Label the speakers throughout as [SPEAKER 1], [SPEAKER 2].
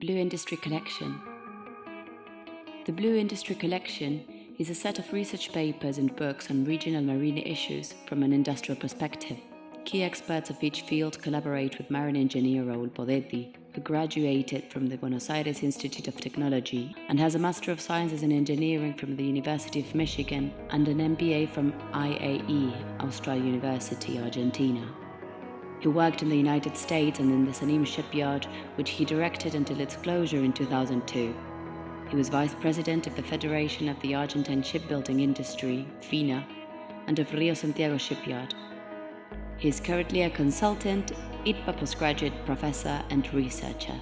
[SPEAKER 1] Blue Industry Collection. The Blue Industry Collection is a set of research papers and books on regional marine issues from an industrial perspective. Key experts of each field collaborate with marine engineer Raúl Podetti, who graduated from the Buenos Aires Institute of Technology and has a Master of Sciences in Engineering from the University of Michigan and an MBA from IAE, Austral University, Argentina. He worked in the United States and in the Sanim shipyard, which he directed until its closure in 2002. He was vice president of the Federation of the Argentine Shipbuilding Industry, FINA, and of Rio Santiago Shipyard. He is currently a consultant, ITPA postgraduate professor and researcher.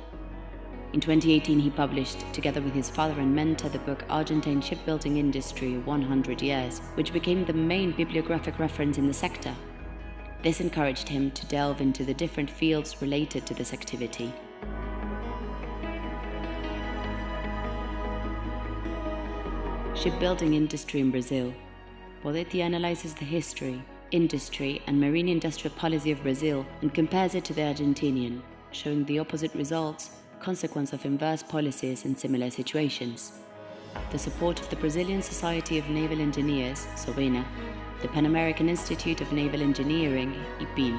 [SPEAKER 1] In 2018 he published, together with his father and mentor, the book Argentine Shipbuilding Industry 100 Years, which became the main bibliographic reference in the sector. This encouraged him to delve into the different fields related to this activity. Shipbuilding industry in Brazil. Podetti analyzes the history, industry, and marine industrial policy of Brazil and compares it to the Argentinian, showing the opposite results, consequence of inverse policies in similar situations. The support of the Brazilian Society of Naval Engineers, SOBENA, the Pan American Institute of Naval Engineering, IPIN,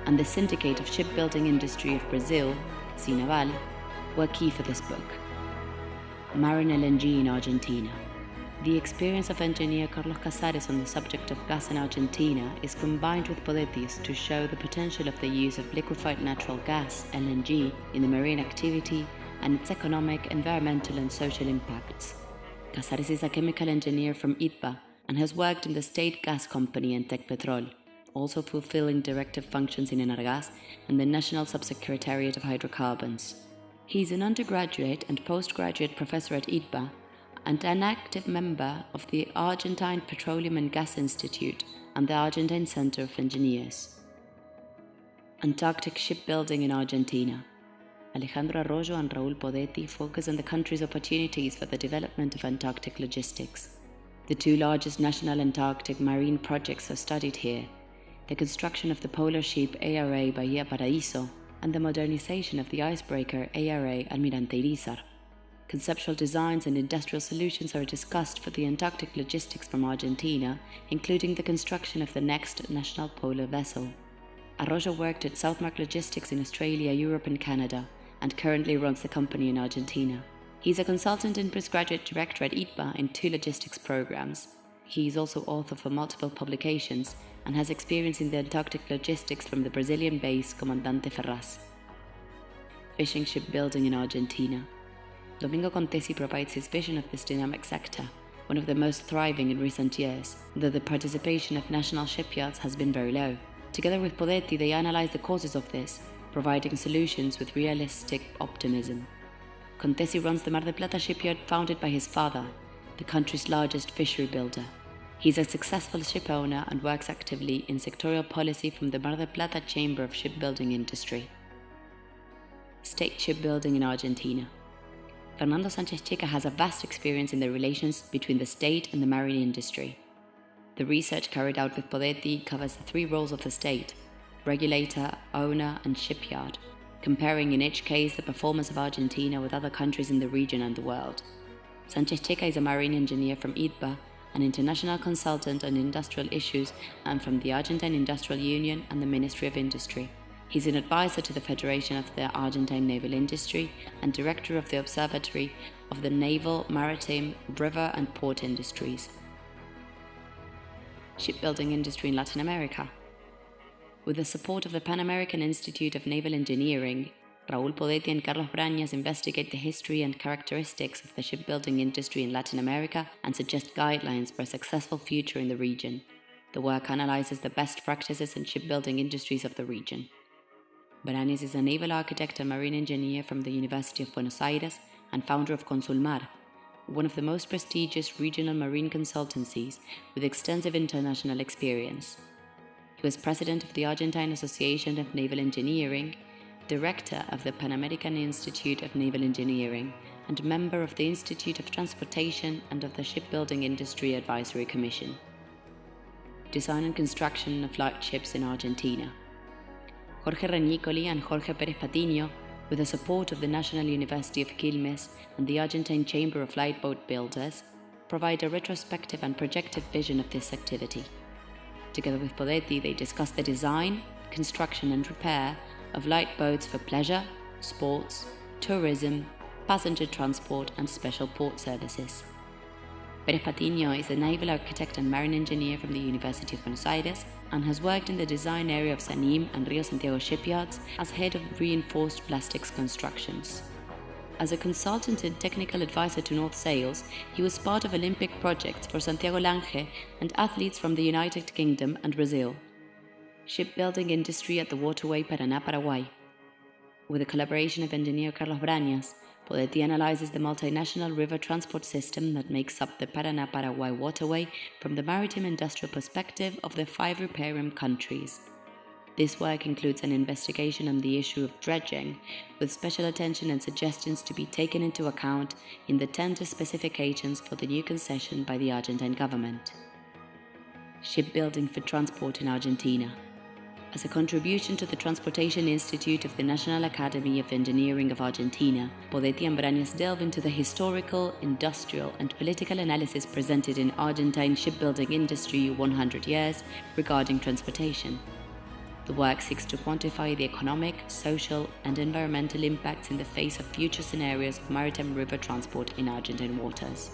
[SPEAKER 1] and the Syndicate of Shipbuilding Industry of Brazil, SINAVAL, were key for this book. Marine LNG in Argentina. The experience of engineer Carlos Casares on the subject of gas in Argentina is combined with Podetti's to show the potential of the use of liquefied natural gas, LNG, in the marine activity and its economic, environmental and social impacts. Casares is a chemical engineer from ITPA and has worked in the state gas company Antecpetrol, also fulfilling directive functions in Enargas and the National Subsecretariat of Hydrocarbons. He is an undergraduate and postgraduate professor at ITPA and an active member of the Argentine Petroleum and Gas Institute and the Argentine Center of Engineers. Antarctic shipbuilding in Argentina. Alejandro Arroyo and Raúl Podetti focus on the country's opportunities for the development of Antarctic logistics. The two largest national Antarctic marine projects are studied here: the construction of the polar ship ARA Bahia Paraíso and the modernization of the icebreaker ARA Almirante Irizar. Conceptual designs and industrial solutions are discussed for the Antarctic logistics from Argentina, including the construction of the next national polar vessel. Arroyo worked at Southmark Logistics in Australia, Europe and Canada, and currently runs the company in Argentina. He is a consultant and postgraduate director at ITPA in 2 logistics programs. He is also author for multiple publications and has experience in the Antarctic logistics from the Brazilian base Comandante Ferraz. Fishing shipbuilding in Argentina. Domingo Contessi provides his vision of this dynamic sector, one of the most thriving in recent years, though the participation of national shipyards has been very low. Together with Podetti, they analyze the causes of this, providing solutions with realistic optimism. Contessi runs the Mar del Plata shipyard founded by his father, the country's largest fishery builder. He is a successful ship owner and works actively in sectorial policy from the Mar del Plata Chamber of Shipbuilding Industry. State shipbuilding in Argentina. Fernando Sánchez Checa has a vast experience in the relations between the state and the marine industry. The research carried out with Podetti covers the 3 roles of the state: regulator, owner, and shipyard, comparing in each case the performance of Argentina with other countries in the region and the world. Sánchez Checa is a marine engineer from ITPA, an international consultant on industrial issues, and from the Argentine Industrial Union and the Ministry of Industry. He's an advisor to the Federation of the Argentine Naval Industry and director of the Observatory of the Naval, Maritime, River and Port Industries. Shipbuilding industry in Latin America. With the support of the Pan American Institute of Naval Engineering, Raúl Podetti and Carlos Brañas investigate the history and characteristics of the shipbuilding industry in Latin America and suggest guidelines for a successful future in the region. The work analyzes the best practices in shipbuilding industries of the region. Brañas is a naval architect and marine engineer from the University of Buenos Aires and founder of Consulmar, one of the most prestigious regional marine consultancies with extensive international experience. He was president of the Argentine Association of Naval Engineering, director of the Pan American Institute of Naval Engineering, and member of the Institute of Transportation and of the Shipbuilding Industry Advisory Commission. Design and construction of light ships in Argentina. Jorge Regnicoli and Jorge Pérez Patiño With the support of the National University of Quilmes and the Argentine Chamber of Lightboat Builders, provide a retrospective and projective vision of this activity. Together with Podetti, they discuss the design, construction and repair of light boats for pleasure, sports, tourism, passenger transport and special port services. Pérez Patiño is a naval architect and marine engineer from the University of Buenos Aires and has worked in the design area of Sanim and Rio Santiago shipyards as head of reinforced plastics constructions. As a consultant and technical advisor to North Sails, he was part of Olympic projects for Santiago Lange and athletes from the United Kingdom and Brazil. Shipbuilding industry at the waterway Paraná-Paraguay. With the collaboration of engineer Carlos Brañas, Podetti analyzes the multinational river transport system that makes up the Paraná-Paraguay waterway from the maritime industrial perspective of the 5 riparian countries. This work includes an investigation on the issue of dredging, with special attention and suggestions to be taken into account in the tender specifications for the new concession by the Argentine government. Shipbuilding for transport in Argentina. As a contribution to the Transportation Institute of the National Academy of Engineering of Argentina, Podetti and Brañas delve into the historical, industrial, and political analysis presented in Argentine shipbuilding industry 100 years regarding transportation. The work seeks to quantify the economic, social, and environmental impacts in the face of future scenarios of maritime river transport in Argentine waters.